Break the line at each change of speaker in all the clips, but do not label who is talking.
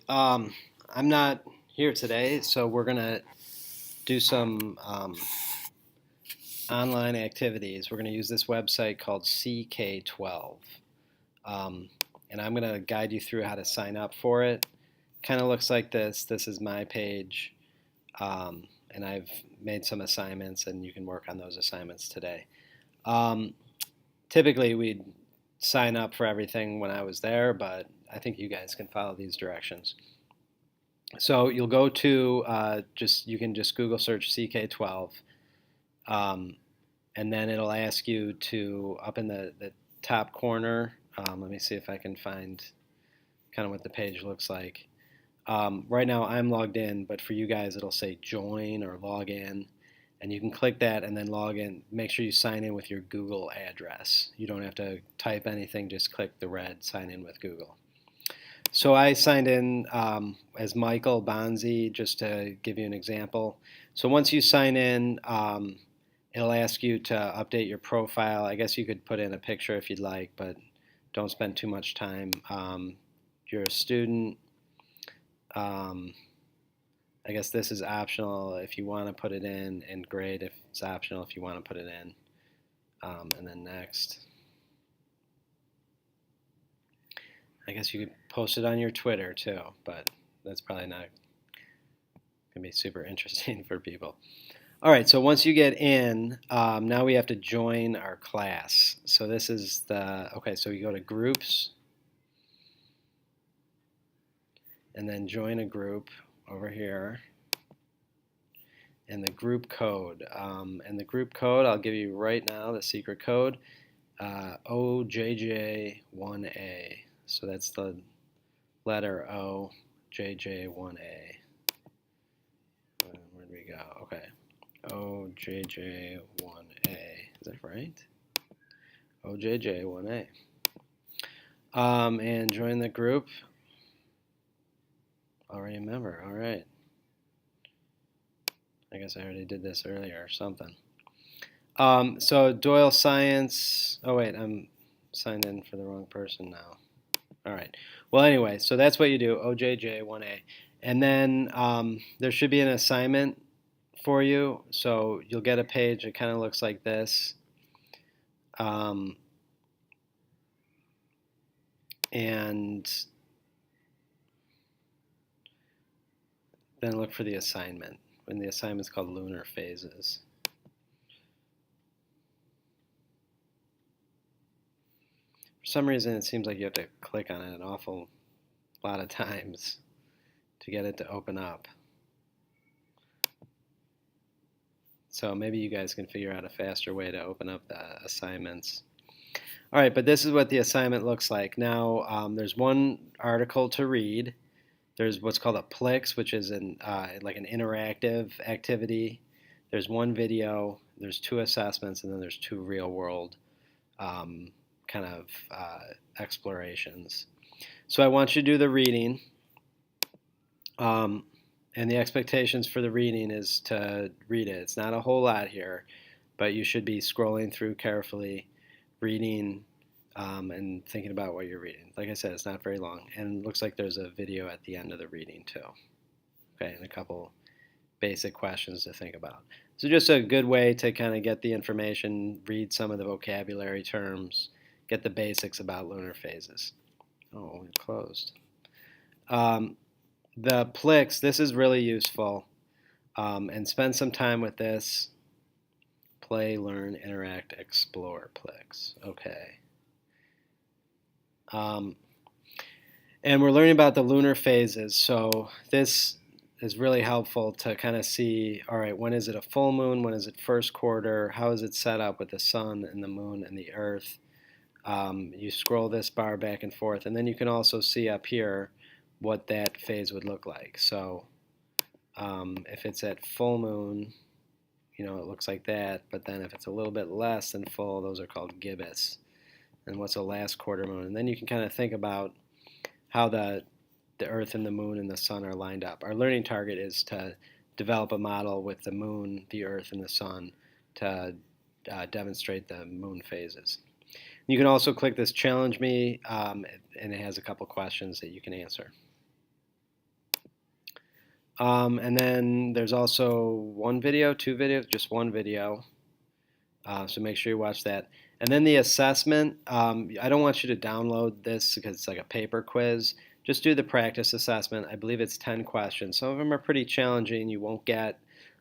I'm not here today, so we're gonna do some online activities. We're gonna use this website called CK12, um, and I'm gonna guide you through how to sign up for it. Kind of looks like this. This is my page, and I've made some assignments, and you can work on those assignments today. Um, Typically, we'd sign up for everything when I was there, but I think you guys can follow these directions. So you'll go to you can just Google search CK12, um, and then it'll ask you to up in the top corner. Let me see if I can find kind of what the page looks like. Right now I'm logged in, but for you guys it'll say join or log in, and you can click that and then log in. Make sure you sign in with your Google address. You don't have to type anything; just click the red sign in with Google. So I signed in as Michael Bonzi, just to give you an example. So once you sign in, it'll ask you to update your profile. I guess you could put in a picture if you'd like, but don't spend too much time. You're a student. Um, I guess this is optional if you want to put it in, and great if it's optional if you want to put it in. And then next. I guess you could post it on your Twitter too, but that's probably not going to be super interesting for people. All right, so once you get in, now we have to join our class. So this is okay, so you go to groups, and then join a group over here, and the group code. And the group code, I'll give you right now, the secret code, OJJ1A. So that's the letter O, JJ1A. Where'd we go? Okay. OJJ1A. Is that right? OJJ1A. And join the group. Already a member. All right. I guess I already did this earlier or something. So Doyle Science. Oh, wait. I'm signed in for the wrong person now. All right. Well, anyway, so that's what you do, OJJ1A. And then there should be an assignment for you. So you'll get a page that kind of looks like this. And then look for the assignment. And the assignment's called Lunar Phases. For some reason, it seems like you have to click on it an awful lot of times to get it to open up. So maybe you guys can figure out a faster way to open up the assignments. All right, but this is what the assignment looks like. Now, there's one article to read. There's what's called a Plix, which is like an interactive activity. There's one video, there's two assessments, and then there's two real-world kind of explorations. So I want you to do the reading. And the expectations for the reading is to read it. It's not a whole lot here, but you should be scrolling through carefully, reading, and thinking about what you're reading. Like I said, it's not very long, and it looks like there's a video at the end of the reading too. Okay, and a couple basic questions to think about. So just a good way to kind of get the information, read some of the vocabulary terms, get the basics about lunar phases. Oh, it closed. The Plix, this is really useful, and spend some time with this. Play, learn, interact, explore Plix. Okay. And we're learning about the lunar phases, so this is really helpful to kind of see, all right, when is it a full moon, when is it first quarter, how is it set up with the sun and the moon and the earth. You scroll this bar back and forth, and then you can also see up here what that phase would look like. So if it's at full moon, it looks like that, but then if it's a little bit less than full, those are called gibbous. And what's a last quarter moon? And then you can kind of think about how the Earth and the moon and the sun are lined up. Our learning target is to develop a model with the moon, the Earth, and the sun to demonstrate the moon phases. You can also click this challenge me, and it has a couple questions that you can answer. And then there's also one video, two videos, just one video. So make sure you watch that. And then the assessment, I don't want you to download this because it's like a paper quiz. Just do the practice assessment. I believe it's 10 questions. Some of them are pretty challenging. You won't get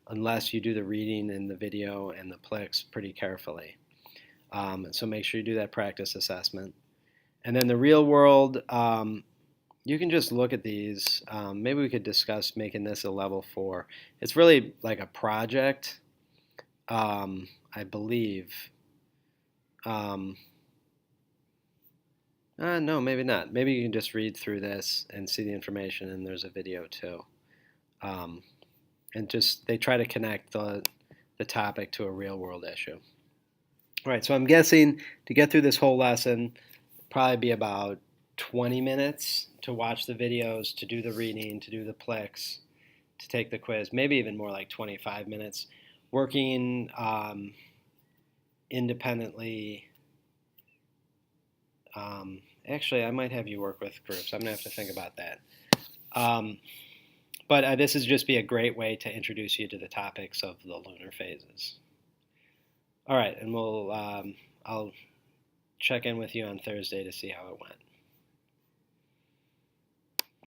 unless you do the reading and the video and the Plex pretty carefully. So make sure you do that practice assessment. And then the real world, you can just look at these. Maybe we could discuss making this a level 4. It's really like a project, I believe. No, maybe not. Maybe you can just read through this and see the information, and there's a video too. Um, and just they try to connect the topic to a real world issue. All right, so I'm guessing to get through this whole lesson, probably be about 20 minutes to watch the videos, to do the reading, to do the Plex, to take the quiz, maybe even more like 25 minutes. Working independently. Actually, I might have you work with groups. I'm going to have to think about that. But this is just be a great way to introduce you to the topics of the lunar phases. All right, and I'll check in with you on Thursday to see how it went.